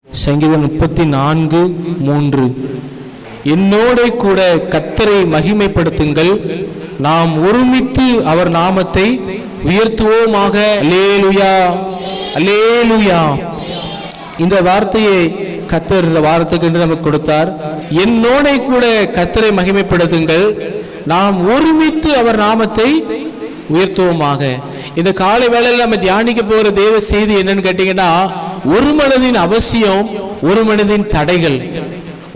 சங்கீதம் 34:3. என்னோட கூட கர்த்தரை மகிமைப்படுத்துங்கள், நாம் ஒருமித்து அவர் நாமத்தை உயர்த்துவோமாக. அல்லேலூயா, அல்லேலூயா. இந்த வார்த்தையை கர்த்தர் இந்த வாரத்துக்கு என்று நமக்கு கொடுத்தார். என்னோட கூட கர்த்தரை மகிமைப்படுத்துங்கள், நாம் ஒருமித்து அவர் நாமத்தை உயர்த்துவோமாக. இந்த காலை வேளையில் நம்ம தியானிக்க போகிற தேவ செய்தி என்னன்னு கேட்டீங்கன்னா, ஒரு மனதின் அவசியம், ஒரு மனதின் தடைகள்.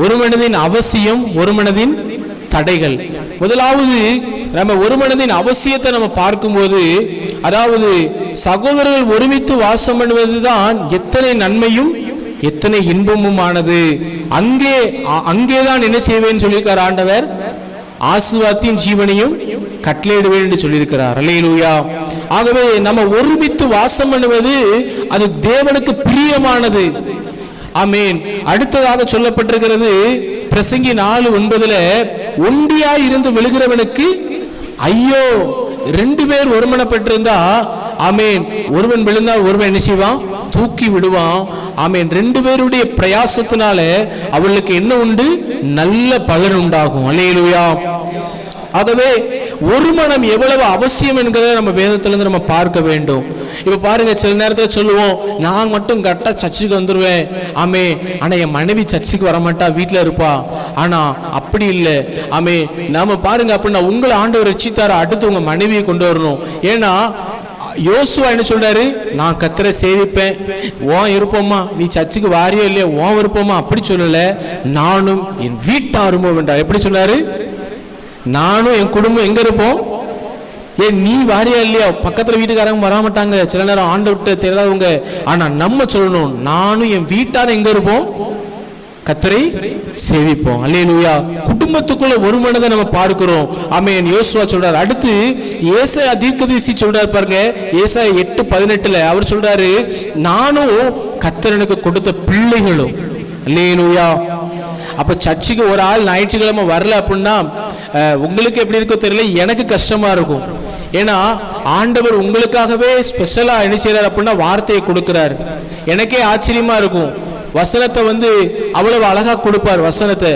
ஒரு மனதின் அவசியம், ஒரு மனதின் தடைகள். முதலாவது நம்ம ஒரு மனதின் அவசியத்தை நம்ம பார்க்கும்போது, அதாவது சகோதரர்கள் ஒருமித்து வாசம் பண்ணுவதுதான் எத்தனை நன்மையும் எத்தனை இன்பமுமானது. அங்கேதான் என்ன செய்வேன்னு சொல்லியிருக்கார் ஆண்டவர், ஆசீர்வாதத்தின் ஜீவனையும் கட்டளையிடுவேன் என்று சொல்லியிருக்கிறார். அல்லேலூயா. ஆகவே நம்ம ஒருமித்து வாசம் பண்ணுவது அது தேவனுக்கு பிரியமானது. ஆமென். அடுத்ததாக சொல்லப்பட்டிருக்கிறது பிரசங்கி 4:9, ஒண்டியாய் இருந்து விழுகிறவனுக்கு ஐயோ. 2 பேர் ஒருமனப்பட்டிருந்தா, ஆமென், ஒருவன் விழுந்தா ஒருவன் என்ன செய்வான், தூக்கி விடுவான். ஆமென். 2 பேருடைய பிரயாசத்தினால அவர்களுக்கு என்ன உண்டு, நல்ல பலன் உண்டாகும். அல்லேலூயா. ஆகவே ஒரு மனம் எவ்வளவு அவசியம் என்கிறத நம்ம வேதத்திலிருந்து நம்ம பார்க்க வேண்டும். இப்ப பாருங்க, சில நேரத்தில் சொல்லுவோம், நான் மட்டும் கரெக்டா சர்ச்சுக்கு வந்துருவேன், ஆமே, ஆனா என் மனைவி சர்ச்சுக்கு வரமாட்டா, வீட்டுல இருப்பா. ஆனா அப்படி இல்லை. ஆமே, நாம பாருங்க, அப்படின்னா உங்களை ஆண்டவர் ரட்சித்தார, அடுத்து உங்க மனைவியை கொண்டு வரணும். ஏன்னா யோசுவா என்ன சொல்றாரு, நான் கர்த்தரை சேவிப்பேன், உன் விருப்பமா, நீ சர்ச்சுக்கு வாரியோ இல்லையா, உன் விருப்பமா, அப்படி சொல்லல, நானும் என் வீட்டாருமோ என்றார். எப்படி சொன்னாரு, நானும் என் குடும்பம் எங்க இருப்போம், ஏன் நீ வாரியா இல்லையா, பக்கத்துல வீட்டுக்காரங்க வராமட்டாங்க, சில நேரம் ஆண்டு விட்டு தெரியாதவங்க. ஆனா நம்ம சொல்லணும், நானும் என் வீட்டாரும் எங்க இருப்போம், கர்த்தரை சேவிப்போம். அல்லேலூயா. குடும்பத்துக்குள்ள ஒரு மனதை நம்ம பார்க்கிறோம். ஆமென். யோசுவா சொல்றாரு. அடுத்து ஏசாயா தீர்க்கதரிசி சொல்றாரு பாருங்க, ஏசாயா 8:18 அவர் சொல்றாரு, நானும் கர்த்தருக்கு கொடுத்த பிள்ளைகளும். அல்லேலூயா. அப்ப சர்ச்சுக்கு ஒரு ஆள் ஞாயிற்றுக்கிழமை வரல அப்படின்னா உங்களுக்கு எப்படி இருக்கோ தெரியல, எனக்கு கஷ்டமா இருக்கும். ஏன்னா ஆண்டவர் உங்களுக்காகவே ஸ்பெஷலா என்ன செய்யறாரு அப்படின்னா வார்த்தையை கொடுக்கிறார். எனக்கே ஆச்சரியமா இருக்கும். வசனத்தை அவ்வளவு அழகா கொடுப்பார். வசனத்தை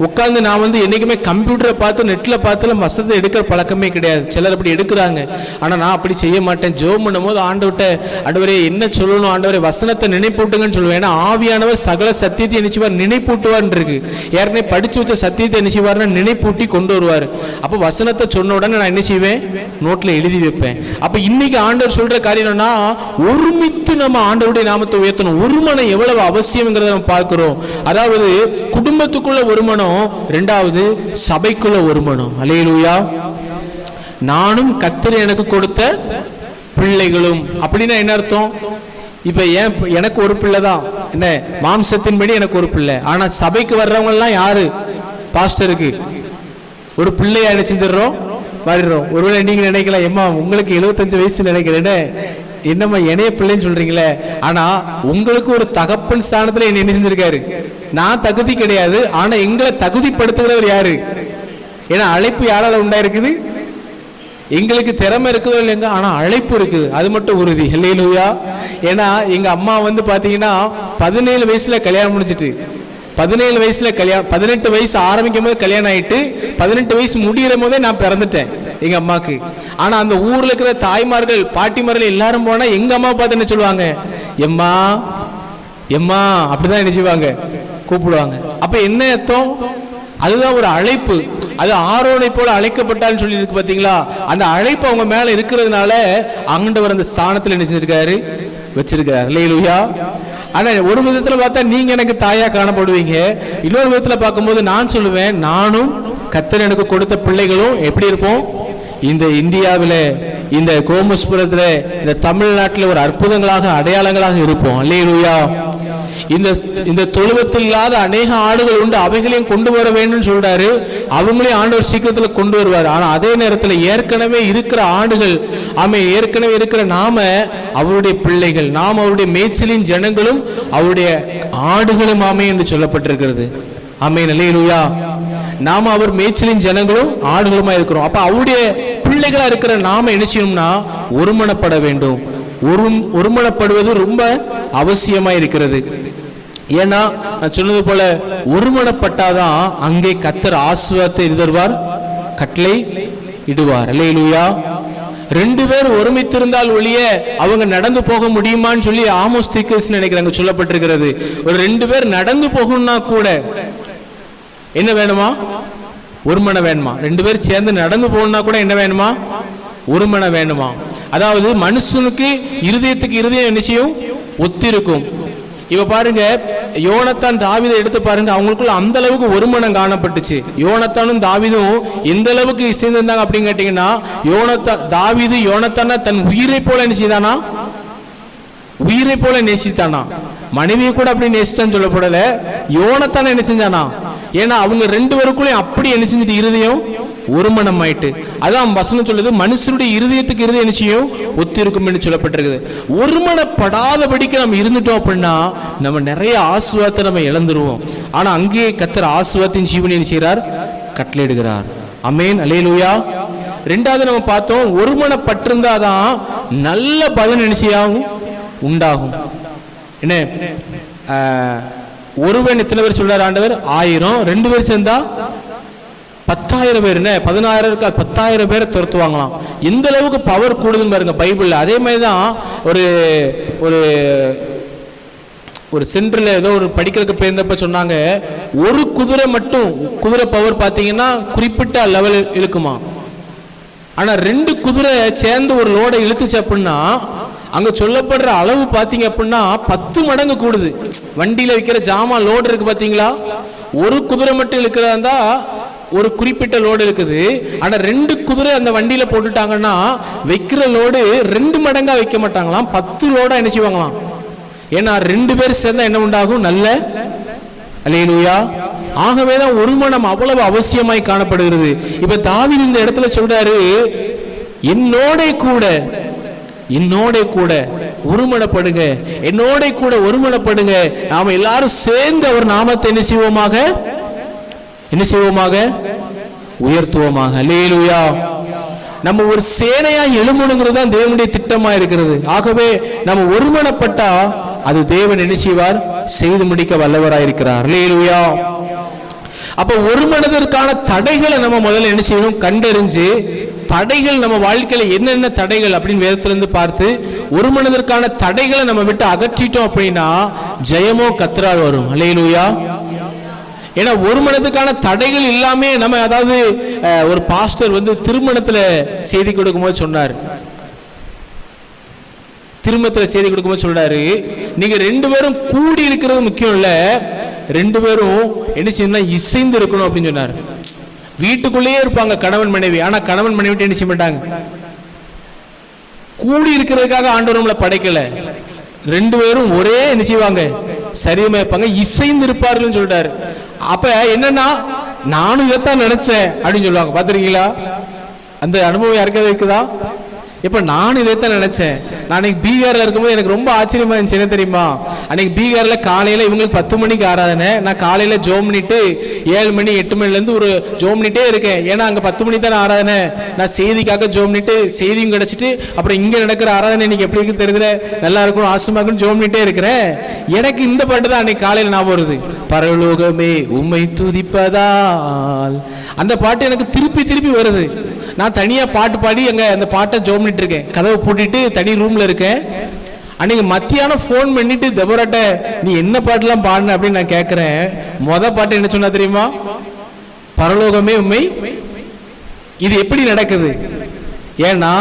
உட்கார்ந்து நான் என்னைக்குமே கம்ப்யூட்டரை பார்த்து நெட்ல பார்த்து வசனத்தை எடுக்கிற பழக்கமே கிடையாது. சிலர் அப்படி எடுக்கிறாங்க, ஆனா நான் அப்படி செய்ய மாட்டேன். ஜெபம் பண்ணும்போது ஆண்டவர்கிட்ட, ஆண்டவரே என்ன சொல்லணும், ஆண்டவரே வசனத்தை நினைப்பூட்டுங்கன்னு சொல்லுவேன். ஏன்னா ஆவியானவர் சகல சத்தியத்தை நினைச்சுவார், நினைப்பூட்டுவார் இருக்கு. ஏற்கனவே படிச்சு வச்ச சத்தியத்தை என்ன செய்வார்னா நினைப்பூட்டி கொண்டு வருவார். அப்ப வசனத்தை சொன்ன உடனே நான் என்ன செய்வேன், நோட்ல எழுதி வைப்பேன். அப்ப இன்னைக்கு ஆண்டவர் சொல்ற காரியம் என்னன்னா, ஒருமித்து நம்ம ஆண்டவருடைய நாமத்தை உயர்த்தணும். ஒரு மனம் எவ்வளவு அவசியம் நம்ம பார்க்கிறோம். அதாவது குடும்பத்துக்குள்ள ஒரு மனம், இரண்டாவது சபைக்குள்ள ஒரு மனம். அல்லேலூயா. நானும் கர்த்தர் எனக்கு கொடுத்த பிள்ளைகளும். அப்படின்னா என்ன அர்த்தம், இப்ப எனக்கு ஒரு பிள்ளை தான், என்ன மாம்சத்தின்படி எனக்கு ஒரு பிள்ளை. ஆனா சபைக்கு வர்றவங்க எல்லாம் யாரு, பாஸ்டருக்கு ஒரு பிள்ளையா நினைச்சிடுறோம், வர்றோம். ஒருவேளை நீங்க நினைக்கலாம், எம்மா உங்களுக்கு 75 வயசு நினைக்கிறேன்னு, என்னம்மா என்னைய பிள்ளைன்னு சொல்றீங்களே, ஆனா உங்களுக்கு ஒரு தகப்பன் ஸ்தானத்துல என்ன செஞ்சிருக்காரு. நான் தகுதி கிடையாது, ஆனா எங்களை தகுதிப்படுத்துகிறவர் யாரு, ஏன்னா அழைப்பு யாரால உண்டாயிருக்குது, எங்களுக்கு திறமை இருக்குதோ இல்லைங்க, ஆனா அழைப்பு இருக்குது, அது மட்டும் உறுதி. அல்லேலூயா. ஏன்னா எங்க அம்மா பாத்தீங்கன்னா 17 வயசுல கல்யாணம் முடிஞ்சிட்டு, 17 வயசுல கல்யாணம், 18 வயசு ஆரம்பிக்கும் போது கல்யாணம் ஆயிட்டு 18 வயசு முடிகிற போதே நான் பிறந்துட்டேன் எங்க அம்மாக்கு. ஆனா அந்த ஊர்ல இருக்கிற தாய்மார்கள் பாட்டிமார்கள் எல்லாரும் போனா எங்க அம்மா பார்த்து என்ன சொல்லுவாங்க, எம்மா எம்மா அப்படிதான் என்ன செய்வாங்க, கூப்பிடுவாங்க. அப்ப என்ன அர்த்தம், அதுதான் ஒரு அழைப்பு. அது ஆரோனை போல அழைக்கப்பட்டான்னு சொல்லி இருக்கு பாத்தீங்களா. அந்த அழைப்பு அவங்க மேல இருக்கிறதுனால ஆண்டவர் அந்த ஸ்தானத்துல என்ன செஞ்சிருக்காரு, வச்சிருக்காரு. அல்லேலூயா. ஆனா ஒரு விதத்துல பார்த்தா நீங்க எனக்கு தாயா காணப்படுவீங்க, இன்னொரு விதத்துல பார்க்கும்போது நான் சொல்லுவேன், நானும் கர்த்தர் எனக்கு கொடுத்த பிள்ளைகளும் எப்படி இருப்போம், இந்த இந்தியாவில, இந்த கோமஸ்புரத்துல, இந்த தமிழ்நாட்டில் ஒரு அற்புதங்களாக அடையாளங்களாக இருப்போம். அல்லேலூயா. இந்த தொழுவத்தில் இல்லாத அநேக ஆடுகள் உண்டு, அவைகளையும் கொண்டு வர வேண்டும் சொல்றாரு. அவங்களையும் ஆண்டவர் சீக்கிரத்தில் கொண்டு வருவார். ஆனா அதே நேரத்தில் ஏற்கனவே இருக்கிற ஆடுகள், ஏற்கனவே இருக்கிற நாம அவருடைய பிள்ளைகள், நாம் அவருடைய மேய்ச்சலின் ஜனங்களும் அவருடைய ஆடுகளும் என்று சொல்லப்பட்டிருக்கிறது. ஆமென். அல்லேலூயா. நாம அவர் மேய்ச்சலின் ஜனங்களும் ஆடுகளுமா இருக்கிறோம். அப்ப அவருடைய பிள்ளைகளா இருக்கிற நாம என்ன செய்யணும்னா ஒருமனப்பட வேண்டும். ஒருமனப்படுவது ரொம்ப அவசியமா இருக்கிறது. ஏன்னா நான் சொன்னது போல ஒருமனப்பட்டாதான் அங்கே கர்த்தர் ஆசீர்வாதத்தை தருவார், கட்டளை இடுவார். அல்லேலூயா. 2 பேர் ஒருமித்திருந்தால் ஒழிய அவங்க நடந்து போக முடியுமான்னு சொல்லி ஆமோஸ் தீர்க்கதரிசி நினைக்கிறாங்க, சொல்லப்பட்டிருக்கிறது. ஒரு 2 பேர் நடந்து போகணும்னா கூட என்ன வேணுமா? ஒரு மனம் வேணுமா? 2 பேர் சேர்ந்து நடந்து போகணும்னா கூட என்ன வேணுமா? ஒரு மனம் வேணுமா? அதாவது மனுஷனுக்கு இருதயத்துக்கு இருதயம் நிச்சயம் ஒத்திருக்கும். இப்ப பாருங்க, யோனத்தான் தாவீதை எடுத்து பாருங்க, அவங்களுக்குள்ள அந்த அளவுக்கு ஒரு மனம் காணப்பட்டுச்சு. யோனத்தானும் தாவீதும் எந்த அளவுக்கு இசைந்திருந்தாங்க அப்படின்னு கேட்டீங்கன்னா, தாவீது யோனத்தான தன் உயிரை போல நினைச்சுதானா? உயிரை போல நேசித்தானா? மனைவியை கூட அப்படி நேசிச்சான்னு சொல்லப்படல, யோனத்தான என்ன செஞ்சானா? ஏன்னா அவங்க 2 பேருக்குள்ளேயும் அப்படி என்ன செஞ்சுட்டு இருதயம் ஒரு மனம் ஆயிட்டு. அதான் வசனம் சொல்லுது, மனுஷனுடைய இருதயத்துக்கு இருதயம் நிச்சயம் ஒத்திருக்கும் என்று சொல்லப்பட்டிருக்குது. ஒருமனப்படாதபடிக்கு நம்ம இருந்துட்டோம் அப்படின்னா நம்ம நிறைய ஆசீர்வாதத்தை நம்ம இழந்துருவோம். ஆனா அங்கேயே கர்த்தர் ஆசீர்வாதத்தின் ஜீவனை செய்கிறார், கட்டளையிடுகிறார். ஆமென், அல்லேலூயா. 2வது நம்ம பார்த்தோம், ஒருமனப்பட்டிருந்தாதான் நல்ல பலன் நிச்சயம் உண்டாகும். என்ன ஒருவன் எத்தனை பேர் சொல்றார் ஆண்டவர்? 1000. 2 பேர் சேர்ந்தா 10,000 பேர். என்ன 16 இருக்கா? 10,000 பேரை துரத்துவாங்களாம். எந்த அளவுக்கு பவர் கூடுதுன்னு பாருங்க பைபிள்ல. அதே மாதிரிதான் ஒரு ஒரு ஒரு சென்டர்ல ஏதோ ஒரு படிக்கிறதுக்கு போயிருந்தப்ப சொன்னாங்க, ஒரு குதிரை மட்டும், குதிரை பவர் பார்த்தீங்கன்னா குறிப்பிட்ட லெவல் இழுக்குமா. ஆனா 2 குதிரை சேர்ந்து ஒரு லோடை இழுத்துச்சு அப்படின்னா அங்க சொல்லப்படுற அளவு பாத்தீங்க அப்படின்னா 10 மடங்கு கூடுது. வண்டியில வைக்கிற ஜாமான் லோடு இருக்கு பாத்தீங்களா, ஒரு குதிரை மட்டும் இழுக்கிறதா ஒரு குறிப்பிட்ட லோடு இருக்குது. ஆனா 2 குதிரை அந்த வண்டியில போட்டுட்டாங்கன்னா வைக்கிற லோடு 2 மடங்கா வைக்க மாட்டாங்களாம், 10 லோடா என்ன செய்வாங்களாம். ஏன்னா 2 பேர் சேர்ந்தா என்ன உண்டாகும்? நல்ல. அல்லேலூயா. ஆகவேதான் ஒரு மனம் அவ்வளவு அவசியமாய் காணப்படுகிறது. இப்ப தாவீது இந்த இடத்துல சொல்றாரு, என்னோட கூட ஒருமனப்படுங்க, என்னோட கூட ஒருமனப்படுங்க, நாம எல்லாரும் சேர்ந்து அவர் நாமத்தை என்ன செய்வோமாக உயர்த்துவோமாக. அல்லேலூயா. நம்ம ஒரு சேனையா எழும்பணுங்கிறது தான் தேவனுடைய திட்டமா இருக்கிறது. ஆகவே நம்ம ஒருமனப்பட்டா அது தேவன் என்ன செய்வார்? செய்து முடிக்க வல்லவராயிருக்கிறார். அல்லேலூயா. அப்ப ஒரு மனதிற்கான தடைகளை நம்ம முதல்ல என்ன செய்யணும்? கண்டறிஞ்சு தடைகள் நம்ம வாழ்க்கையில என்னென்ன தடைகள் அப்படின்னு வேதத்திலிருந்து பார்த்து ஒரு மனதிற்கான தடைகளை நம்ம விட்டு அகற்றிட்டோம் அப்படின்னா ஜெயமோ கர்த்தரால் வரும். அல்லேலூயா. ஏன்னா ஒரு மனதுக்கான தடைகள் இல்லாம நம்ம, அதாவது ஒரு பாஸ்டர் திருமணத்துல செய்தி கொடுக்கும்போது சொன்னார், திருமணத்துல செய்தி கொடுக்கும்போது சொல்றாரு, நீங்க 2 பேரும் கூடி இருக்கிறது முக்கியம் இல்ல, 2 பேரும் என்ன செய்யணும்? இசைந்து இருக்கணும் அப்படின்னு சொன்னார். வீட்டுக்குள்ளேயே இருப்பாங்க கணவன் மனைவி, ஆனா கணவன் மனைவி என்ன செய்ய மாட்டாங்க? கூடி இருக்கிறதுக்காக ஆண்டவர் நம்மளை படைக்கல, 2 பேரும் ஒரே என்ன செய்வாங்க? சரியா இருப்பாங்க, இசைந்து இருப்பார்கள் சொல்றாரு. அப்ப என்னன்னா, நானும் இதைத்தான் நினைச்சேன் அப்படின்னு சொல்லுவாங்க. பாத்திருக்கீங்களா? அந்த அனுபவம் யாருக்காவது இருக்குதா? இப்ப நான் இதைத்தான் நினைச்சேன். நான் அன்னைக்கு பீகார்ல இருக்கும்போது எனக்கு ரொம்ப ஆச்சரியமா இருந்துச்சு. என்ன தெரியுமா? அன்னைக்கு பீகார்ல காலையில இவங்களுக்கு 10 மணிக்கு ஆராதனை, நான் காலையில ஜோம் பண்ணிட்டு 7 மணி 8 மணில இருந்து ஒரு ஜோம் பண்ணிட்டே இருக்கேன். ஏன்னா அங்க 10 மணி தானே ஆராதனை. நான் செய்திக்காக ஜோம் பண்ணிட்டு செய்தியும் கிடைச்சிட்டு அப்புறம் இங்க நடக்கிற ஆராதனை இன்னைக்கு எப்படி இருக்கு தெரியுதுல, நல்லா இருக்கணும் ஆசமா இருக்குன்னு ஜோம் பண்ணிட்டே இருக்கிறேன். எனக்கு இந்த பாட்டு தான் அன்னைக்கு காலையில ஞாபகம் வருது, பரலோகமே உம்மை துதிப்பதால். அந்த பாட்டு எனக்கு திருப்பி திருப்பி வருது. நான் தனியா பாட்டு பாடி அந்த பாட்டை ஜோம் பண்ணிட்டு இருக்கேன், கதவை பூட்டிட்டு தனி ரூம்ல இருக்கேன். அன்னைக்கு மத்தியானம் போன் பண்ணிட்டு தெபோராட்ட நீ என்ன பாட்டுலாம் பாடுன அப்படின்னு நான் கேட்கிறேன். பாட்டு என்ன சொன்னா தெரியுமா? பரலோகமே உம்மை. இது எப்படி நடக்குது? ஏன்னா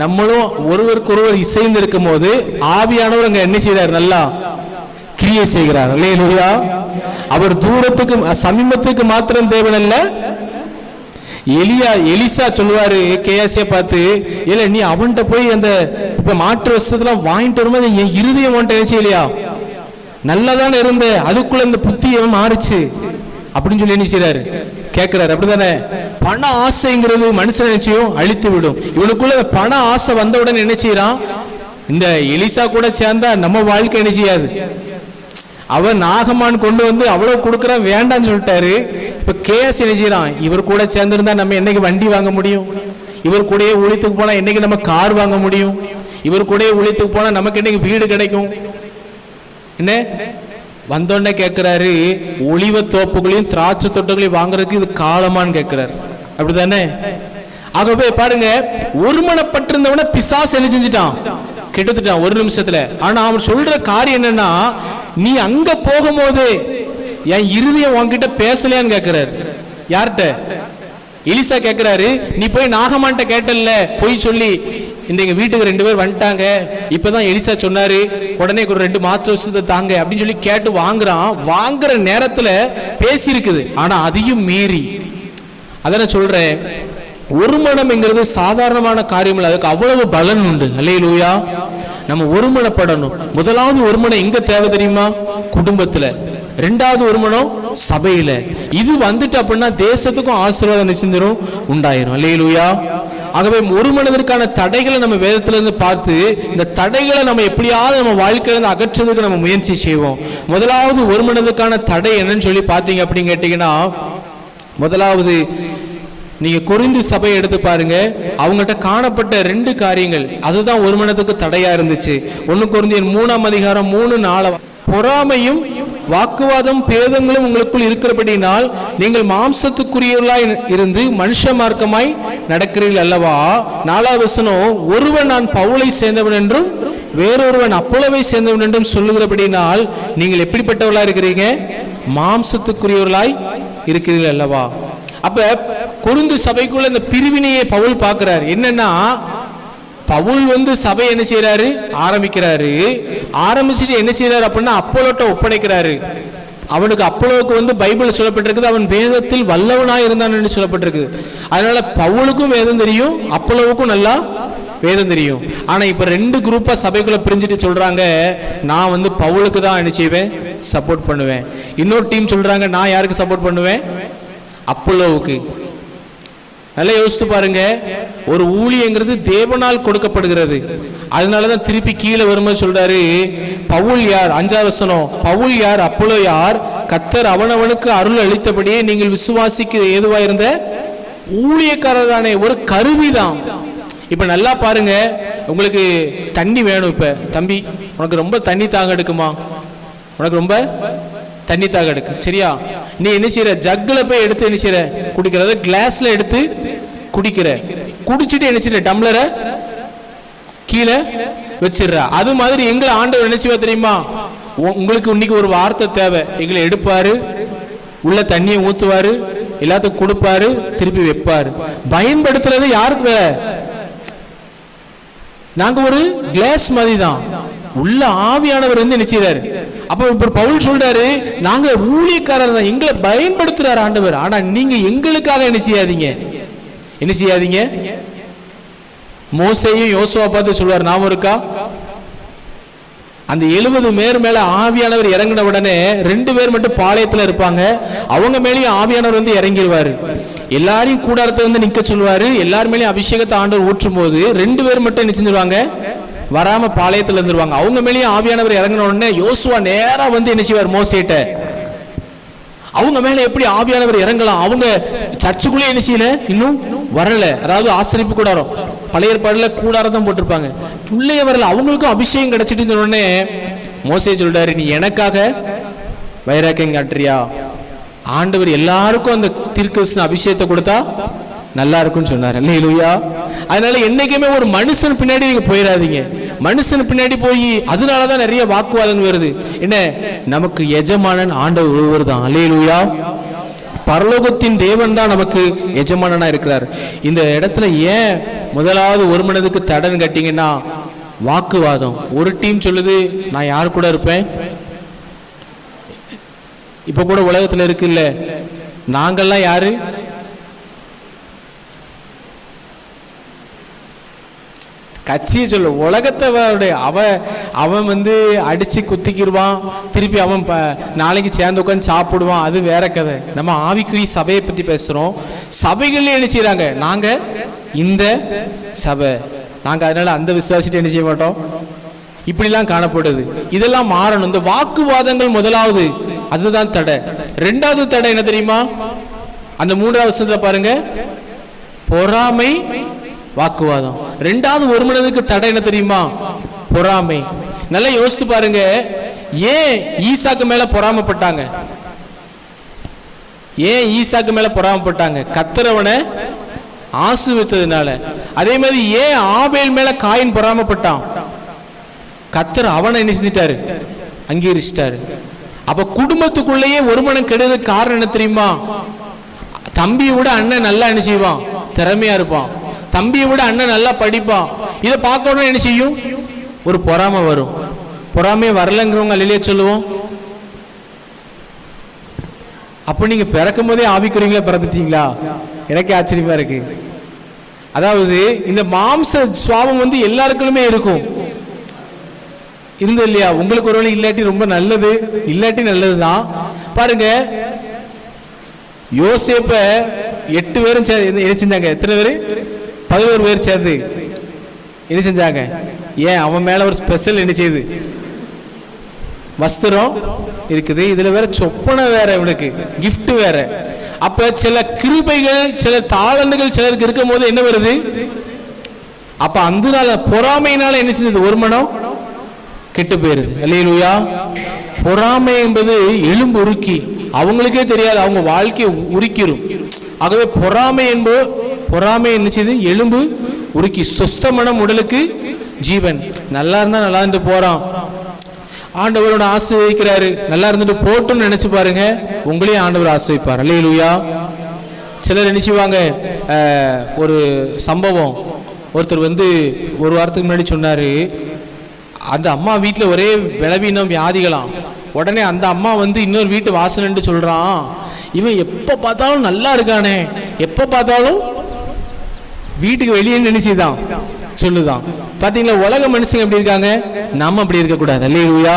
நம்மளும் ஒருவருக்கு ஒருவர் இசைந்து இருக்கும் போது ஆவியானவர் அங்க என்ன செய்யறாரு? நல்லா கிரியை செய்கிறார். அல்லேலூயா. அவர் தூரத்துக்கு சமீபத்துக்கு மாத்திரம் தேவன் அல்ல. எலிசா சொல்லுவாரு கேயாசிய பார்த்து, இல்ல நீ அவன்கிட்ட போய் அந்த இப்ப மாற்று வஸ்திரத்தெல்லாம் வாங்கிட்டு வரும்போது என் இருதயம் அவன்கிட்ட இல்லையா நல்லாதானே இருந்த, அதுக்குள்ள இந்த புத்தி அவன் மாறுச்சு அப்படின்னு சொல்லி என்ன செய்யறாரு? கேட்கிறாரு. அப்படித்தானே? பண ஆசைங்கிறது மனுஷன் நிச்சயம் அழித்து விடும். இவனுக்குள்ள பண ஆசை வந்தவுடன் என்ன செய்யறான்? இந்த எலிசா கூட சேர்ந்தா நம்ம வாழ்க்கை என்ன செய்யாது. அவன் நாகமான் கொண்டு அவ்வளவு கொடுக்கறான், வேண்டான்னு சொல்லிட்டாரு. இப்ப கேஎஸ் என்ன செய்யறான்? இவர் கூட சேர்ந்திருந்தா நம்ம என்னைக்கு வண்டி வாங்க முடியும்? இவர் கூடயே ஊழியத்துக்கு போனா என்னைக்கு நம்ம கார் வாங்க முடியும்? இவர் கூடயே ஊழியத்துக்கு போனா நமக்கு என்னைக்கு வீடு கிடைக்கும்? என்ன வந்தோடனே கேட்கிறாரு, ஒளிவ தோப்புகளையும் திராட்சை தோட்டங்களையும் வாங்குறதுக்கு இது காலமான்னு கேட்கிறாரு. அப்படித்தானே? ஆகவே பாருங்க, ஒருமனப்பட்டிருந்தவன பிசாசு என்ன செஞ்சுட்டான்? கெடுத்துட்டான் ஒரு நிமிஷத்துல. ஆனா அவன் சொல்ற காரியம் என்னன்னா, நீ அங்க போகும்போது என் இருதயம் உன்கிட்ட பேசலையான்னு கேட்கிறாரு. யார்கிட்ட? எலிசா கேட்கிறாரு, நீ போய் நாகமான்ட்ட கேட்டல்ல, போய் சொல்லி இந்த எங்க வீட்டுக்கு 2 பேர் வந்துட்டாங்க, இப்பதான் எலிசா சொன்னாரு, உடனே ஒரு 2 மாத்திரை வருஷத்தை தாங்க அப்படின்னு சொல்லி கேட்டு வாங்குறான். வாங்குற நேரத்துல பேசி இருக்குது. ஆனா அதையும் மீறி, அதான் சொல்றேன், ஒரு மனம்ங்கிறது சாதாரணமான காரியம் இல்லை, அதுக்கு அவ்வளவு பலன் உண்டு. அல்லேலூயா. நம்ம ஒருமனப்படணும். முதலாவது ஒருமனம் எங்க தேவை தெரியுமா? குடும்பத்துல. 2வது ஒருமனம் சபையில. இது வந்துட்டு அப்படின்னா தேசத்துக்கும் ஆசீர்வாதம் நிச்சயம் உண்டாயிரும். அல்லேலூயா. ஆகவே ஒருமனதற்கான தடைகளை நம்ம வேதத்துல இருந்து பார்த்து, இந்த தடைகளை நம்ம எப்படியாவது நம்ம வாழ்க்கையில இருந்து அகற்றுவதற்கு நம்ம முயற்சி செய்வோம். முதலாவது ஒருமனதுக்கான தடை என்னன்னு சொல்லி பார்த்தீங்க அப்படின்னு கேட்டீங்கன்னா, முதலாவது நீங்க கொரிந்து சபையை எடுத்து பாருங்க. அவங்ககிட்ட காணப்பட்ட 2 காரியங்கள் அதுதான் ஒரு மனதுக்கு தடையா இருந்துச்சு. 1 கொரிந்தியர் 3:3-4, பொறாமையும் வாக்குவாதம் பேதங்களும் உங்களுக்குள் இருக்கிறபடினால் நீங்கள் மாம்சத்துக்குரியவர்களாய் இருந்து மனுஷ மார்க்கமாய் நடக்கிறீர்கள் அல்லவா. 4வது வசனம், ஒருவன் நான் பவுலை சேர்ந்தவன் என்றும் வேறொருவன் அப்பொலோவை சேர்ந்தவன் என்றும் சொல்லுகிறபடினால் நீங்கள் எப்படிப்பட்டவர்களா இருக்கிறீங்க? மாம்சத்துக்குரியவர்களாய் இருக்கிறீர்கள் அல்லவா. அப்ப கொரிந்து சபைக்குள்ள இந்த பிரிவினையை பவுல் பார்க்கிறார். என்னன்னா, பவுல் சபை என்ன செய்யறாரு? ஆரம்பிச்சுட்டு என்ன செய்யறாரு அப்படின்னா, அப்போலோட்ட ஒப்படைக்கிறாரு. அவனுக்கு அப்போலோவுக்கு பைபிள் சொல்லப்பட்டிருக்குது, அவன் வேதத்தில் வல்லவனாய் இருந்தான்னு சொல்லப்பட்டிருக்கு. அதனால பவுலுக்கும் வேதம் தெரியும், அப்போலோவுக்கும் நல்லா வேதம் தெரியும். ஆனா இப்ப 2 குரூப்பா சபைக்குள்ள பிரிஞ்சுட்டு சொல்றாங்க, நான் பவுலுக்கு தான் என்ன செய்வேன்? சப்போர்ட் பண்ணுவேன். இன்னொரு டீம் சொல்றாங்க, நான் யாருக்கு சப்போர்ட் பண்ணுவேன்? அப்போலோவுக்கு. நல்லா யோசித்து பாருங்க. ஒரு ஊழியங்கிறது தேவனால் கொடுக்கப்படுகிறது. அதனாலதான் திருப்பி கீழே வரும்போது சொல்றாரு, பவுல் யார்? 5வது வசனம், பவுல் யார், அப்போலோ யார்? கர்த்தர் அவனவனுக்கு அருள் அளித்தபடியே நீங்கள் விசுவாசிக்க ஏதுவா இருந்த ஊழியக்காரர் தானே, ஒரு கருவிதான். இப்ப நல்லா பாருங்க, உங்களுக்கு தண்ணி வேணும். இப்ப தம்பி, உனக்கு ரொம்ப தண்ணி தாக எடுக்குமா? உனக்கு ரொம்ப தண்ணி தாக எடுக்கு, சரியா? நீ என்ன செய்யற? ஜக்ல போய் எடுத்து என்ன செய்யற? குடிக்கிறத கிளாஸ்ல எடுத்து குடிக்கிற. குடிச்சிட்டு என்ன செய்யற? டம்ளரை கீழே வச்சிடுற. அது மாதிரி எங்களை ஆண்டவர் என்ன செய்வா தெரியுமா? உங்களுக்கு இன்னைக்கு ஒரு வார்த்தை தேவை, எங்களை எடுப்பாரு, உள்ள தண்ணியை ஊத்துவாரு, எல்லாத்துக்கும் கொடுப்பாரு, திருப்பி வைப்பாரு. பயன்படுத்துறது யாருக்கு? நாங்க ஒரு கிளாஸ் மாதிரி தான். உள்ள ஆவியானவர் என்ன செய்றாரு? அப்ப பவுல் சொல்றாரு, நாங்க ஊழியக்காரர் தான், எங்களை பயன்படுத்துறாரு ஆண்டவர். ஆனா நீங்க எங்களுக்காக என்ன செய்யாதீங்க. மோசேயும் யோசுவா பார்த்து சொல்வார், ஞாபகம் இருக்கா? அந்த 70 பேர் மேல ஆவியானவர் இறங்கின உடனே 2 பேர் மட்டும் பாளையத்துல இருப்பாங்க. அவங்க மேலேயும் ஆவியானவர் இறங்கிடுவாரு. எல்லாரையும் கூடாரத்தை நிக்க சொல்லுவாரு. எல்லார் மேலேயும் அபிஷேகத்தை ஆண்டவர் ஊற்றும் போது 2 பேர் மட்டும் என்ன செஞ்சிருவாங்க? வராம பாளையத்துல இருந்துருவாங்க. அவங்க மேலேயும் ஆவியானவர் இறங்கின உடனே யோசுவா நேரா என்ன செய்வார்? மோசேட்ட. அவங்க மேல எப்படி ஆவியானவர் இறங்கலாம்? அவங்க சர்ச்சுக்குள்ளே என்ன செய்யல, இன்னும் வரல. அதாவது ஆசரிப்பு கூடாரம், பழைய ஏற்பாடுல கூடாரம் தான் போட்டிருப்பாங்க, உள்ளே வரல. அவங்களுக்கும் அபிஷேகம் கிடைச்சிட்டு உடனே மோசே சொல்றாரு, நீ எனக்காக வைராக்கியம் காட்டுறியா? ஆண்டவர் எல்லாருக்கும் அந்த தீர்க்கதரிசன அபிஷேகத்தை கொடுத்தா நல்லா இருக்கும்னு சொன்னார். அல்லேலூயா. அதனால என்னைக்குமே ஒரு மனுஷன் பின்னாடி நீங்க போயிடாதீங்க. மனுஷன் பின்னாடி போய் அதனாலதான் நிறைய வாக்குவாதம் வருது. என்ன? நமக்கு எஜமானன் ஆண்டவர் ஒருவர் தான். அல்லேலூயா. பரலோகத்தின் தேவன் தான் நமக்கு எஜமானனா இருக்கிறார். இந்த இடத்துல ஏன் முதலாவது ஒரு மனதுக்கு தடைன்னு கேட்டீங்கன்னா, வாக்குவாதம். ஒரு டீம் சொல்லுது, நான் யார் கூட இருப்பேன்? இப்ப கூட உலகத்துல இருக்குல்ல, நாங்கெல்லாம் யாரு? கட்சியை சொல்ல, உலகத்தை அவன் அடிச்சு குத்திக்கிடுவான், திருப்பி அவன் நாளைக்கு சேர்ந்து உட்காந்து சாப்பிடுவான், அது வேற கதை. நம்ம ஆவிக்குரிய சபையை பத்தி பேசுறோம். சபைகள்ல என்ன செய்யறாங்க? நாங்க இந்த சபை, நாங்க அதனால அந்த விசுவாசிட்டு என்ன செய்ய மாட்டோம், இப்படிலாம் காணப்படுது. இதெல்லாம் மாறணும். இந்த வாக்குவாதங்கள் முதலாவது, அதுதான் தடை. 2வது தடை என்ன தெரியுமா? அந்த 3வது வசனத்துல பாருங்க, பொறாமை, வாக்குவாதம். 2வது ஒரு மனதுக்கு தடை என்ன தெரியுமா? பொறாமை. நல்லா யோசித்து பாருங்க. ஏன் ஈசாக்கு மேல பொறாமப்பட்டாங்க? ஏன் ஈசாக்கு மேல பொறாமப்பட்டாங்க? கர்த்தர் அவனை ஆசீர்வதித்ததுனால. அதே மாதிரி ஏன் ஆபேல் மேல காயின் பொறாமப்பட்டான்? கர்த்தர் அவனை என்ன செஞ்சிட்டாரு? அங்கீகரிச்சிட்டாரு. அப்ப குடும்பத்துக்குள்ளேயே ஒரு மனம் கெடுறதுக்கு காரணம் என்ன தெரியுமா? தம்பியை விட அண்ணன் நல்லா என்ன செய்வான்? திறமையா இருப்பான். தம்பியை விட அண்ணன் நல்லா படிப்பான். இதை பார்க்க உடனே என்ன செய்யும்? ஒரு பொறாமை வரும். பொறாமையே வரலங்கிறவங்க அல்லையே சொல்லுவோம். அப்ப நீங்க பிறக்கும் போதே ஆவிக்குறீங்களா பிறந்துட்டீங்களா? எனக்கே ஆச்சரியமா இருக்கு. அதாவது இந்த மாம்ச சுவாபம் வந்து எல்லாருக்குமே இருக்கும். இருந்தது இல்லையா? உங்களுக்கு ஒருவேளை இல்லாட்டி ரொம்ப நல்லது, இல்லாட்டி நல்லதுதான். பாருங்க, யோசேப்ப 8 பேரும் என்ன செஞ்சாங்க? எத்தனை பேரு? 11 பேர் சேர்ந்து என்ன செஞ்சாங்க? ஏன் அவன் மேல ஒரு ஸ்பெஷல் என்ன செய்யுது? வஸ்திரம் இருக்குது. இதுல வேற சொப்பனை வேற, இவனுக்கு கிஃப்ட் வேற. அப்ப சில கிருபைகள், சில தாளந்துகள் சிலருக்கு இருக்கும் போது என்ன வருது? அப்ப அந்த பொறாமையினால என்ன செஞ்சது? ஒரு மனம் கெட்டு போயிருது. அல்லேலூயா. பொறாமை என்பது எலும்பு உருக்கி, அவங்களுக்கே தெரியாது, அவங்க வாழ்க்கையை உருக்கிரும். ஆகவே பொறாமை என்பது, பொறாமை என்ன செய்யுது? எலும்பு உருக்கி. சொஸ்த மனம் உடலுக்கு ஜீவன். நல்லா இருந்தா நல்லா இருந்து போறான், ஆண்டவரோட ஆசீர்வதிக்கிறாரு, நல்லா இருந்துட்டு போட்டுன்னு நினைச்சு பாருங்க, உங்களையும் ஆண்டவர் ஆசீர்வதிப்பார். அல்லேலூயா. சிலர் நினைச்சுவாங்க. ஒரு சம்பவம், ஒருத்தர் வந்து ஒரு வாரத்துக்கு முன்னாடி சொன்னாரு, அந்த அம்மா வீட்டில் ஒரே விளவீனம் வியாதிகளாம். உடனே அந்த அம்மா வந்து இன்னொரு வீட்டு வாசல்னு சொல்றான், இவன் எப்ப பார்த்தாலும் நல்லா இருக்கானே, எப்ப பார்த்தாலும் வீட்டுக்கு வெளியே நினைச்சுதான் சொல்லுதான். பாத்தீங்களா, உலக மனுஷங்க எப்படி இருக்காங்க, நாம அப்படி இருக்க கூடாது. அல்லேலூயா.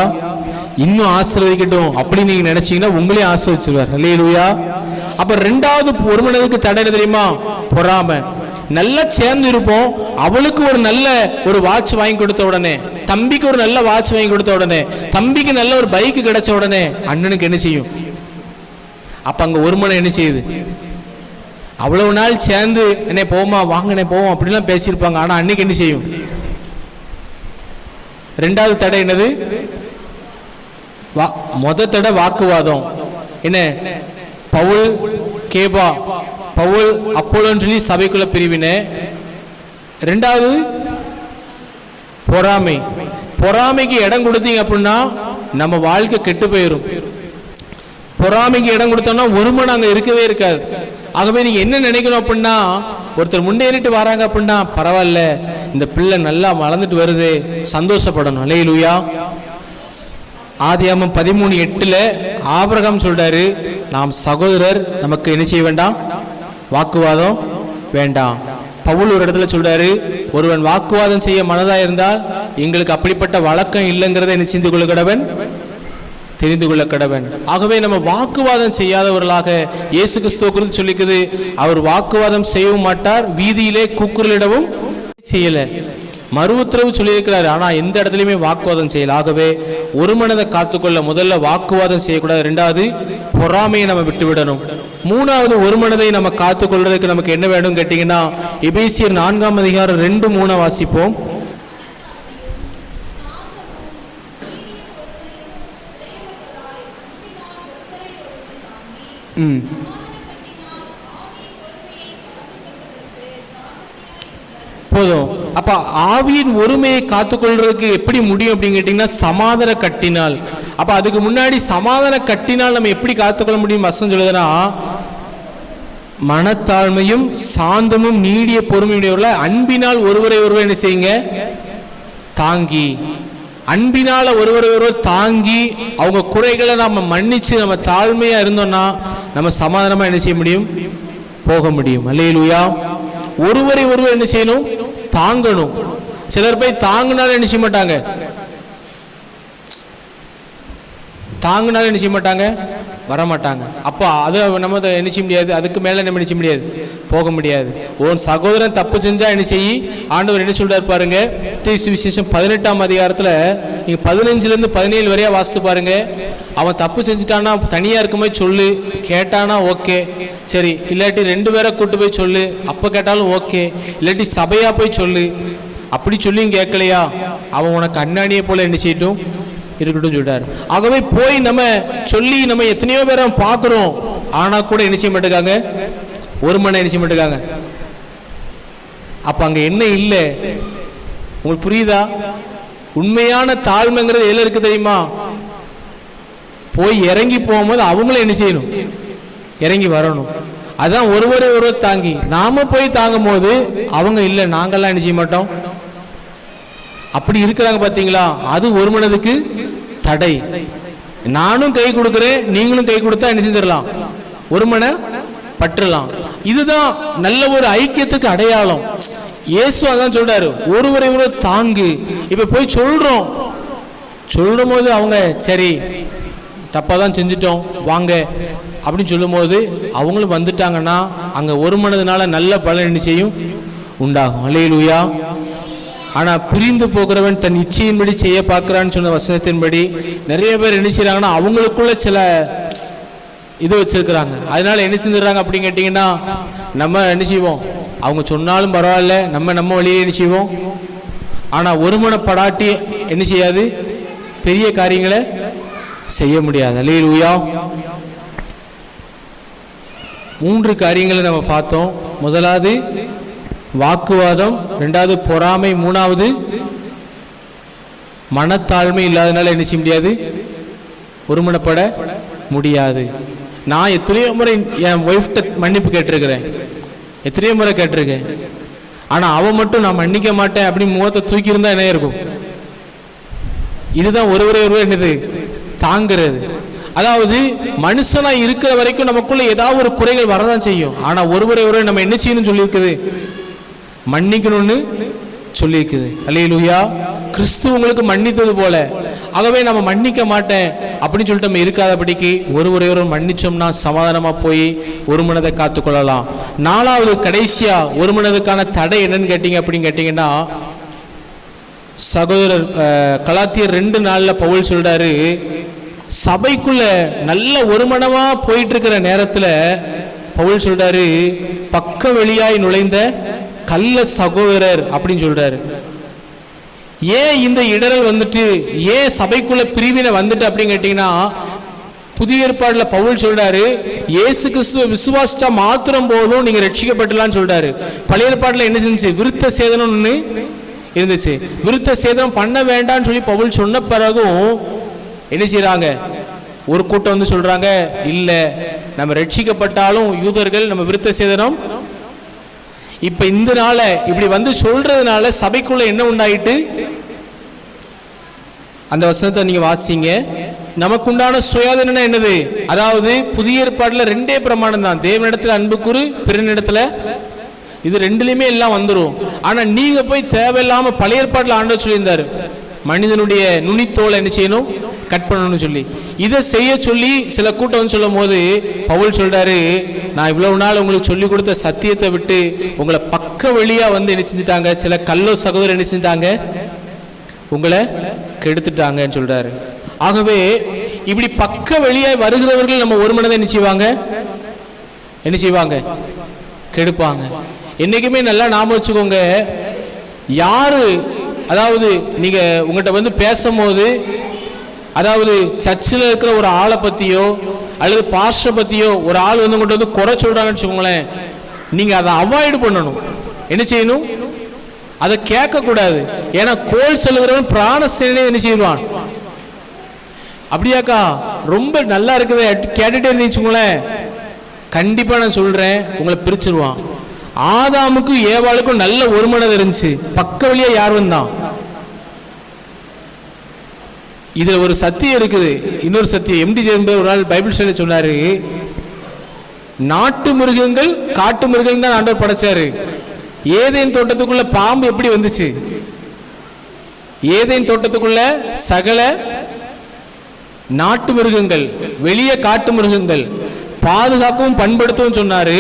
இன்னும் ஆசீர்வதிக்கட்டும் அப்படி நீங்க நினைச்சீங்கன்னா உங்களையும் ஆசீர்வதிச்சுவார். அல்லேலூயா. அப்ப 2வது ஒரு மனதுக்கு தடை தெரியுமா? பொறாமை. நல்லா சேர்ந்து இருப்போம், அவளுக்கு ஒரு நல்ல ஒரு வாட்ச் வாங்கி கொடுத்த உடனே, தம்பிக்கு ஒரு நல்ல வாட்ச் வாங்கி கொடுத்த உடனே, தம்பிக்கு நல்ல ஒரு பைக் கிடைச்ச உடனே அண்ணனுக்கு என்ன செய்யும்? அப்ப அங்க ஒரு மனம் என்ன செய்யுது? அவ்வளவு நாள் சேர்ந்து என்ன போமா வாங்கினே போவோம் அப்படிலாம் பேசியிருப்பாங்க. ஆனா அன்னைக்கு என்ன செய்யும்? 2வது தடை என்னது? தடை வாக்குவாதம். என்ன? பவுல் கேபா, பவுல் அப்போலோன்னு சொல்லி சபைக்குள்ள பிரிவினை. 2வது பொறாமை. பொறாமைக்கு இடம் கொடுத்தீங்க அப்படின்னா நம்ம வாழ்க்கை கெட்டு போயிடும். பொறாமைக்கு இடம் கொடுத்தோம்னா ஒரு மனம் அங்க இருக்கவே இருக்காது. ஆகவே நீங்க என்ன நினைக்கணும் அப்படின்னா, ஒருத்தர் முன்னேறிட்டு வராங்க அப்படின்னா பரவாயில்ல, இந்த பிள்ளை நல்லா வளர்ந்துட்டு வருது, சந்தோஷப்படணும். அல்லேலூயா. ஆதியாகமம் 13:8 ஆபிரகாம் சொல்றாரு, நாம் சகோதரர், நமக்கு என்ன செய்ய வேண்டாம்? வாக்குவாதம் வேண்டாம். பவுல் ஒரு இடத்துல சொல்றாரு, ஒருவன் வாக்குவாதம் செய்ய மனதா இருந்தால் எங்களுக்கு அப்படிப்பட்ட வழக்கம் இல்லைங்கிறத என்ன செய்து கொள்ள கடவன்? தெரிந்து கொள்ள கடவன். ஆகவே நம்ம வாக்குவாதம் செய்யாதவர்களாக இயேசு கிறிஸ்துவ குறித்து சொல்லிக்குது, அவர் வாக்குவாதம் செய்யவும் மாட்டார், வீதியிலே கூக்குரலிடவும் செய்யல. மறு உத்தரவு சொல்லியிருக்கிறார், ஆனா எந்த இடத்துலையுமே வாக்குவாதம் செய்யல. ஆகவே ஒரு மனதை காத்துக்கொள்ள முதல்ல வாக்குவாதம் செய்யக்கூடாது. 2வது பொறாமையை நம்ம விட்டு விடணும். 3வது ஒரு மனதை நம்ம காத்துக்கொள்றதுக்கு நமக்கு என்ன வேணும் கேட்டீங்கன்னா, எபேசியர் 4:2-3 வாசிப்போம். போதும். அப்ப ஆவியின் ஒருமையை காத்துக்கொள்றதுக்கு எப்படி முடியும் அப்படின்னு கேட்டீங்கன்னா, சமாதான கட்டினால். அப்ப அதுக்கு முன்னாடி சமாதான கட்டினால் நம்ம எப்படி காத்துக்கொள்ள முடியும்? வசனம் சொல்லுதுன்னா, மனத்தாழ்மையும் சாந்தமும் நீடிய பொறுமையுடையவர்கள அன்பினால் ஒருவரை ஒருவர் என்ன செய்யுங்க? தாங்கி. அன்பினால ஒருவரை ஒருவர் தாங்கி அவங்க குறைகளை நம்ம மன்னிச்சு நம்ம தாழ்மையா இருந்தோம்னா நம்ம சமாதானமா என்ன செய்ய முடியும்? போக முடியும். அல்லேலூயா. ஒருவரை ஒருவர் என்ன செய்யணும்? தாங்கணும். சிலர் போய் தாங்கினாலும் என்ன செய்ய மாட்டாங்க? தாங்கினாலும் என்ன செய்ய மாட்டாங்க? வரமாட்டாங்க. அப்போ அதை நம்ம என்ன செய்ய முடியாது? அதுக்கு மேலே நம்ம நினைச்ச முடியாது, போக முடியாது. உன் சகோதரன் தப்பு செஞ்சா என்ன செய்யி? ஆண்டவர் என்ன சொல்றாரு பாருங்க, சுவிசேஷம் 18ஆம் அதிகாரத்தில் நீங்க 15-17 வரையா வாசித்து பாருங்க. அவன் தப்பு செஞ்சுட்டானா தனியா இருக்கும்போது சொல்லு, கேட்டானா ஓகே சரி, இல்லாட்டி 2 பேரை கூட்டு போய் சொல்லு, அப்போ கேட்டாலும் ஓகே, இல்லாட்டி சபையா போய் சொல்லு. அப்படி சொல்லியும் கேட்கலையா, அவன் உனக்கு அண்ணாணியை போல என்ன செய்யட்டும் இருக்கட்டும் சொல்லிட்டாரு. ஆகவே போய் நம்ம சொல்லி நம்ம எத்தனையோ பேரை பார்க்குறோம், ஆனால் கூட என்ன செய்ய மாட்டேங்காங்க, ஒரு மனை என்ன செய்ய மாட்டேங்காங்க. அப்போ அங்கே என்ன இல்லை உங்களுக்கு புரியுதா? உண்மையான தாழ்மைங்கிறது எதில் இருக்கு தெரியுமா? போய் இறங்கி போகும்போது அவங்களும் என்ன செய்யணும், இறங்கி வரணும். அதான் ஒருவர் தாங்கி நாம போய் தாங்கும் போது அவங்க இல்லை நாங்கள்லாம் என்ன செய்ய மாட்டோம், அப்படி இருக்கிறாங்க பார்த்தீங்களா? அது ஒரு மனதுக்கு தடை. நானும் கை கொடுக்குறேன், நீங்களும் கை கொடுத்தா என்ன செஞ்சிடலாம், ஒரு மன பற்றலாம். இதுதான் நல்ல ஒரு ஐக்கியத்துக்கு அடையாளம். இயேசு அதான் சொல்றாரு, ஒருவரை தாங்கு. இப்ப போய் சொல்லும் போது அவங்க சரி தப்பா தான் செஞ்சுட்டோம் வாங்க அப்படின்னு சொல்லும் போது அவங்களும் வந்துட்டாங்கன்னா அங்க ஒரு மனதுனால நல்ல பலன் என்ன செய்யும், உண்டாகும். அல்லேலூயா. ஆனா பிரிந்து போகிறவன் தன் இச்சையின்படி செய்ய பார்க்கிறான்னு சொன்ன வசனத்தின்படி நிறைய பேர் என்ன செய்யறாங்கன்னா அவங்களுக்குள்ள சில இது வச்சிருக்கிறாங்க. அதனால என்ன செஞ்சிடறாங்க அப்படின்னு கேட்டீங்கன்னா, நம்ம என்ன செய்வோம், அவங்க சொன்னாலும் பரவாயில்ல, நம்ம வழியே என்ன செய்வோம். ஆனா ஒருமனப்படாட்டி என்ன செய்யாது, பெரிய காரியங்களை செய்ய முடியாது. அல்லேலூயா. 3 காரியங்களை நம்ம பார்த்தோம். முதலாவது வாக்குவாதம், 2வது பொறாமை, 3வது மனத்தாழ்மை இல்லாதனால என்ன செய்ய முடியாது, ஒருமனப்பட முடியாது. நான் எத்தனையோ முறை என் ஒய்ஃப்ட மன்னிப்பு கேட்டிருக்கிறேன், எத்தனையோ முறை கேட்டிருக்கேன். ஆனா அவன் மட்டும் நான் மன்னிக்க மாட்டேன் அப்படின்னு முகத்தை தூக்கி இருந்தா என்ன இருக்கும்? இதுதான் ஒருவரை என்னது தாங்கிறது. அதாவது மனுஷனா இருக்கிற வரைக்கும் நமக்குள்ள ஏதாவது ஒரு குறைகள் வரதான் செய்யும். ஆனா ஒருவரை நம்ம என்ன செய்யணும்னு சொல்லியிருக்குது, மன்னிக்கணும்னு சொல்லியிருக்குது. அல்லேலூயா. கிறிஸ்து உங்களுக்கு மன்னித்தது போல. ஆகவே நம்ம மன்னிக்க மாட்டேன் அப்படின்னு சொல்லிட்டு நம்ம இருக்காதபடிக்கு ஒருவரை மன்னிச்சோம்னா சமாதானமா போய் ஒரு மனதை காத்துக்கொள்ளலாம். 4வது கடைசியா ஒரு மனதுக்கான தடை என்னன்னு கேட்டீங்கன்னா, சகோதரர் கலாத்தியர் 2:4 பவுல் சொல்றாரு, சபைக்குள்ள நல்ல ஒரு மனமா போயிட்டு இருக்கிற நேரத்துல பவுல் சொல்றாரு, பக்க வழியாய் நுழைந்த கள்ள சகோதரர் அப்படின்னு சொல்றாரு. ஏன் இந்த இடரல் வந்துட்டு, ஏன் சபைக்குள்ள பிரிவினை வந்துட்டு அப்படின்னு கேட்டீங்கன்னா, புதிய ஏற்பாடுல பவுல் சொல்றாரு, இயேசு கிறிஸ்துவ விசுவாசிச்சா மாத்திரம் போதும் நீங்க ரட்சிக்கப்பட்டலாம்னு சொல்றாரு. பழைய ஏற்பாடுல என்ன செஞ்சு, விருத்த சேதனம்னு இருந்துச்சு. விருத்த சேதனம் பண்ண வேண்டாம்னு சொல்லி பவுல் சொன்ன பிறகும் என்ன செய்யறாங்க, ஒரு கூட்டம் வந்து சொல்றாங்க, இல்ல நம்ம ரட்சிக்கப்பட்டாலும் யூதர்கள் நம்ம விருத்த சேதனம். இப்ப இந்த நாள இப்படி வந்து சொல்றதுனால சபைக்குள்ள என்ன உண்டாயிட்டு, அந்த வசனத்தை நீங்க வாசிங்க. நமக்குண்டான சுயாதீனம் என்னது, அதாவது புதிய ஏற்பாடுல 2 பிரமாணம் தான், தேவனிடத்துல அன்பு கூறு, பிறனிடத்துல, இது 2லயுமே எல்லாம் வந்துடும். ஆனா நீங்க போய் தேவையில்லாம பழைய ஏற்பாடுல ஆண்டவர் சொல்லியிருந்தாரு, மனிதனுடைய நுனித்தோலை என்ன செய்யணும், கட் பண்ணணும்னு சொல்லி. இதை செய்ய சொல்லி சில கூட்டம் சொல்லும் போது பவுல் சொல்றாரு, நான் இவ்வளவு நாள் உங்களுக்கு சொல்லி கொடுத்த சத்தியத்தை விட்டு உங்களை பக்க வழியா வந்து என்ன செஞ்சுட்டாங்க, சில கள்ள சகோதரர் என்ன செஞ்சுட்டாங்க, உங்களை கெடுத்துட்டாங்கன்னு சொல்றாரு. ஆகவே இப்படி பக்க வழியாய் வருகிறவர்கள் நம்ம ஒரு மனதை என்ன செய்வாங்க, கெடுப்பாங்க. என்னைக்குமே நல்லா நாம வச்சுக்கோங்க, யாரு, அதாவது நீங்க உங்கள்கிட்ட வந்து பேசும்போது, அதாவது சர்ச்சில் இருக்கிற ஒரு ஆளை பத்தியோ அல்லது பாஸ்டரை பத்தியோ ஒரு ஆள் வந்து உங்கள்கிட்ட வந்து குறை சொல்றாங்கன்னு வச்சுக்கோங்களேன், நீங்க அதை அவாய்டு பண்ணணும். என்ன செய்யணும், அதை கேட்க கூடாது. ஏன்னா கோல் சொல்லுகிறவன் பிராணசேனை என்ன செய்வான், அப்படியாக்கா ரொம்ப நல்லா இருக்குது கேட்டுட்டே இருந்துச்சுங்களேன், கண்டிப்பா நான் சொல்றேன் உங்களை பிரிச்சிருவான். ஆதாமுக்கும் ஏவாளுக்கும் நல்ல ஒரு மனது இருந்துச்சு, பக்க வழியா யார் வந்தான். இதுல ஒரு சத்தியம் இருக்குது, இன்னொரு சத்தியம். எம்டி ஜெயம்பர் ஒரு நாள் பைபிள் ஸ்டடி சொன்னாரு, நாட்டு மிருகங்கள் காட்டு மிருகங்கள் தான் ஆண்டவர் படைச்சாரு. ஏதேன் தோட்டத்துக்குள்ள பாம்பு எப்படி வந்துச்சு, ஏதேன் தோட்டத்துக்குள்ள சகல நாட்டு மிருகங்கள், வெளியே காட்டு மிருகங்கள், பாதுகாக்கவும் பண்படுத்தவும் சொன்னாரு.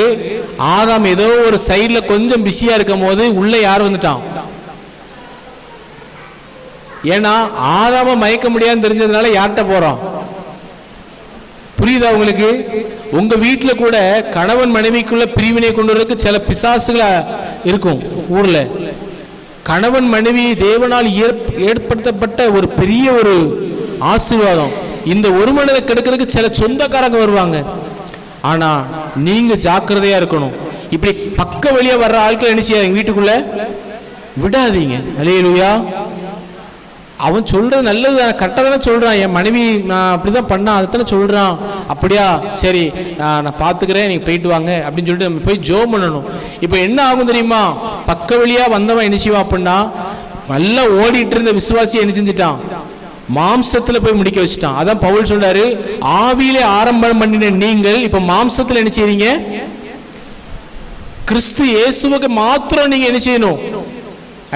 ஆதாம் ஏதோ ஒரு சைட்ல கொஞ்சம் பிஸியா இருக்கும் போது உள்ள யார் வந்துட்டான், ஏன்னா ஆதாம மயக்க முடியாதுன்னு தெரிஞ்சதுனால யார்கிட்ட போறோம், புரியுதா உங்களுக்கு? உங்க வீட்டுல கூட கணவன் மனைவிக்குள்ள பிரிவினை கொண்டு வரதுக்கு சில பிசாசுகள இருக்கும் ஊர்ல. கணவன் மனைவி தேவனால் ஏற்படுத்தப்பட்ட ஒரு பெரிய ஒரு ஆசீர்வாதம். இந்த ஒரு மனதை கெடுக்கிறதுக்கு சில சொந்தக்காரங்க வருவாங்க. ஆனா நீங்க ஜாக்கிரதையா இருக்கணும். இப்படி பக்க வழியா வர்ற ஆட்கள் என்ன செய்யாதீங்க, வீட்டுக்குள்ள விடாதீங்க. அல்லேலூயா. அவன் சொல்றது நல்லது, கரெக்டாக தானே சொல்றான். என் மனைவி நான் அப்படிதான் பண்ணா, அதைத்தானே சொல்றான். அப்படியா, சரி நான் பார்த்துக்கிறேன், நீங்க போயிட்டு வாங்க அப்படின்னு சொல்லிட்டு நம்ம போய் ஜோம் பண்ணணும். இப்போ என்ன ஆகும் தெரியுமா? பக்க வழியா வந்தவன் என்ன செய்வான் அப்படின்னா, நல்லா ஓடிட்டு இருந்த விசுவாசியை என்ன செஞ்சுட்டான், மாம்சத்துல போய் முடிக்க வச்சுட்டான். அதான் பவுல் சொல்றாரு, ஆவியிலே ஆரம்பம் பண்ணின நீங்கள் இப்ப மாம்சத்துல என்ன செய்றீங்க? கிறிஸ்து இயேசுவுக்கு மாத்திரம் நீங்க என்ன செய்யணும்,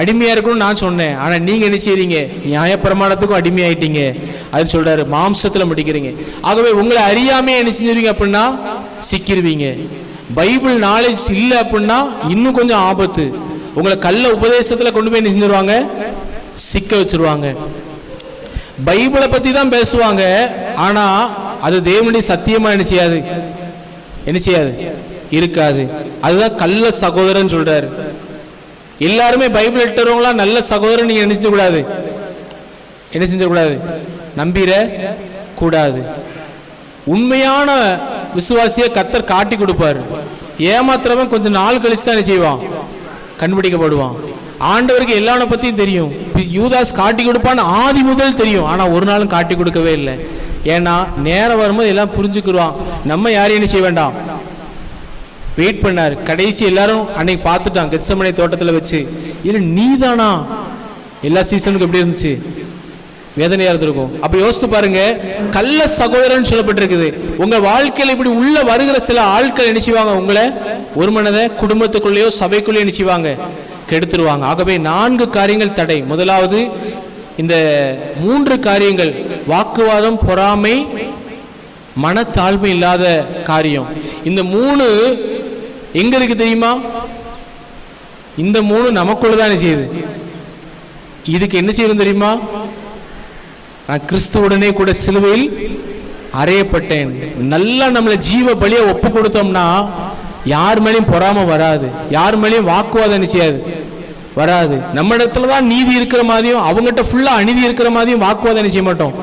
அடிமையா இருக்கணும் நான் சொன்னேன். ஆனா நீங்க என்ன செய்றீங்க, நியாயப்பிரமாணத்துக்கும் அடிமையாயிட்டீங்க. அது சொல்றாரு, மாம்சத்துல முடிக்கிறீங்க. ஆகவே உங்களை அறியாமே என்ன செஞ்சுருவீங்க அப்படின்னா சிக்கிருவீங்க. பைபிள் நாலேஜ் இல்லை அப்படின்னா இன்னும் கொஞ்சம் ஆபத்து. உங்களை கள்ள உபதேசத்துல கொண்டு போய் என்ன செஞ்சிருவாங்க, சிக்க வச்சிருவாங்க. பைபிளை பத்தி தான் பேசுவாங்க, ஆனா அது தேவனுடைய சத்தியமா என்ன செய்யாது இருக்காது. அதுதான் கள்ள சகோதரன் சொல்றாரு. எல்லாருமே பைபிள் எடுத்துறவங்களா நல்ல சகோதரன் நீங்க என்ன செஞ்சக்கூடாது, நம்பிர கூடாது. உண்மையான விசுவாசியை கர்த்தர் காட்டி கொடுப்பாரு. ஏமாத்திரவன் கொஞ்சம் நாள் கழிச்சு தான் என்ன செய்வான், கண்டுபிடிக்கப்படுவான். ஆண்டவருக்கு எல்லான பத்தியும் தெரியும். யூதாஸ் காட்டி கொடுப்பான்னு ஆதி முதல் தெரியும், ஆனா ஒரு நாளும் காட்டி கொடுக்கவே இல்லை. ஏன்னா நேரம் வரும்போது எல்லாம் புரிஞ்சுக்குருவான். நம்ம யாரையும் என்ன செய்ய வேண்டாம், வெயிட் பண்ணாரு. கடைசி எல்லாரும் அன்னைக்கு பார்த்துட்டான் கெத்சமனே தோட்டத்துல வச்சு. இல்ல நீதானா? எல்லா சீசனுக்கும் எப்படி இருந்துச்சு, வேதனையா இருந்திருக்கும். அப்ப யோசித்து பாருங்க, கள்ள சகோதரன் சொல்லப்பட்டிருக்குது. உங்க வாழ்க்கையில இப்படி உள்ள வருகிற சில ஆட்கள் என்ன செய்வாங்க, உங்களை ஒரு மனதை குடும்பத்துக்குள்ளேயோ சபைக்குள்ளேயோ என்ன செய்வாங்க, கெடுத்துருவாங்க. ஆகவே 4 காரியங்கள் தடை. முதலாவது இந்த 3 காரியங்கள், வாக்குவாதம், பொறாமை, மனத்தாழ்மை இல்லாத காரியம். இந்த 3 எங்க இருக்கு தெரியுமா? இந்த 3 நமக்குள்ளதான் செய்யுது. இதுக்கு என்ன செய்யும் தெரியுமா? நான் கிறிஸ்துவுடனே கூட சிலுவையில் அறையப்பட்டேன். நல்லா நம்மளை ஜீவ பலியை ஒப்பு கொடுத்தோம்னா யார் மேலேயும் பொறாம வராது, யார் மேலேயும் வாக்குவாதம் என்ன செய்யாது, வராது. நம்ம இடத்துல தான் நீதி இருக்கிற மாதிரியும் அவங்ககிட்ட ஃபுல்லா அநீதி இருக்கிற மாதிரியும் வாக்குவாதம் என்ன செய்ய மாட்டோம்,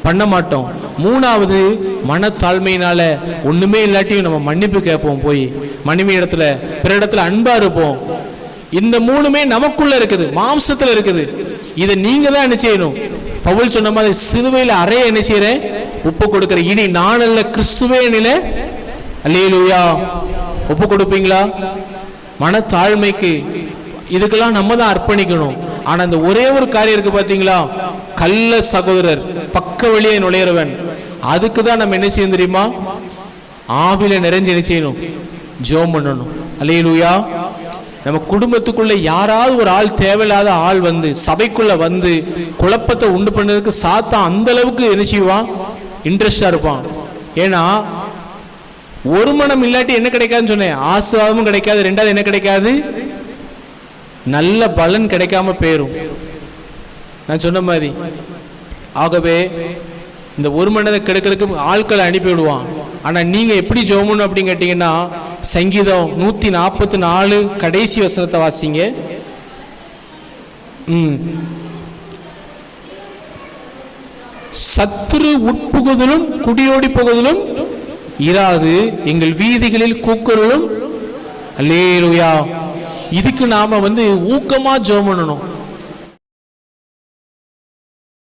பண்ண மாட்டோம். 3வது மனத்தாழ்மையினால ஒண்ணுமே இல்லாட்டியும் நம்ம மன்னிப்பு கேட்போம். போய் மனைவி இடத்துல பிற இடத்துல அன்பா இருப்போம். இந்த 3மே நமக்குள்ள இருக்குது, மாம்சத்துல இருக்குது. இதை நீங்க தான் என்ன செய்யணும். பவுல் சொன்ன மாதிரி சிலுவையில் அறைய என்ன செய்யறேன், ஒப்பு கொடுக்கிற. இனி நான் அல்ல கிறிஸ்துவே நிலை. அல்லேலூயா. ஒப்பு கொடுப்பீங்களா? மனத்தாழ்மைக்கு இதுக்கெல்லாம் நம்ம தான் அர்ப்பணிக்கணும். ஆனா அந்த ஒரே ஒரு காரியம் இருக்கு பாத்தீங்களா, கள்ள சகோதரர், பக்க வழியை நுழையிறவன். அதுக்கு தான் நம்ம என்ன செய்யணும் தெரியுமா, ஆவில நிறைஞ்சு என்ன செய்யணும், ஜெபம் பண்ணணும். அல்லேலூயா. நம்ம குடும்பத்துக்குள்ள யாராவது ஒரு ஆள், தேவையில்லாத ஆள் வந்து சபைக்குள்ள வந்து குழப்பத்தை உண்டு பண்ணதுக்கு சாத்தான் அந்த அளவுக்கு என்ன செய்வான், இன்ட்ரெஸ்டா இருப்பான். ஏன்னா ஒரு மனம் இல்லாட்டி என்ன கிடைக்காதுன்னு சொன்னேன், ஆசீர்வாதமும் கிடைக்காது. 2வது என்ன கிடைக்காது, நல்ல பலன் கிடைக்காம போயிரும், நான் சொன்ன மாதிரி. ஆகவே இந்த ஒரு மனதை கெடுக்கிறதுக்கு ஆட்களை அனுப்பி விடுவான். ஆனா நீங்க எப்படி ஜெபம் அப்படின்னு கேட்டீங்கன்னா, சங்கீதம் 144 கடைசி வசனத்தை வாசிங்க. சத்துரு உட்புகுதலும் குடியோடி போகுதலும் இராது, எங்கள் வீதிகளில் கூக்குரலும். அல்லேலூயா. இதுக்கு நாம ஊக்கமா ஜெபம் பண்ணணும்.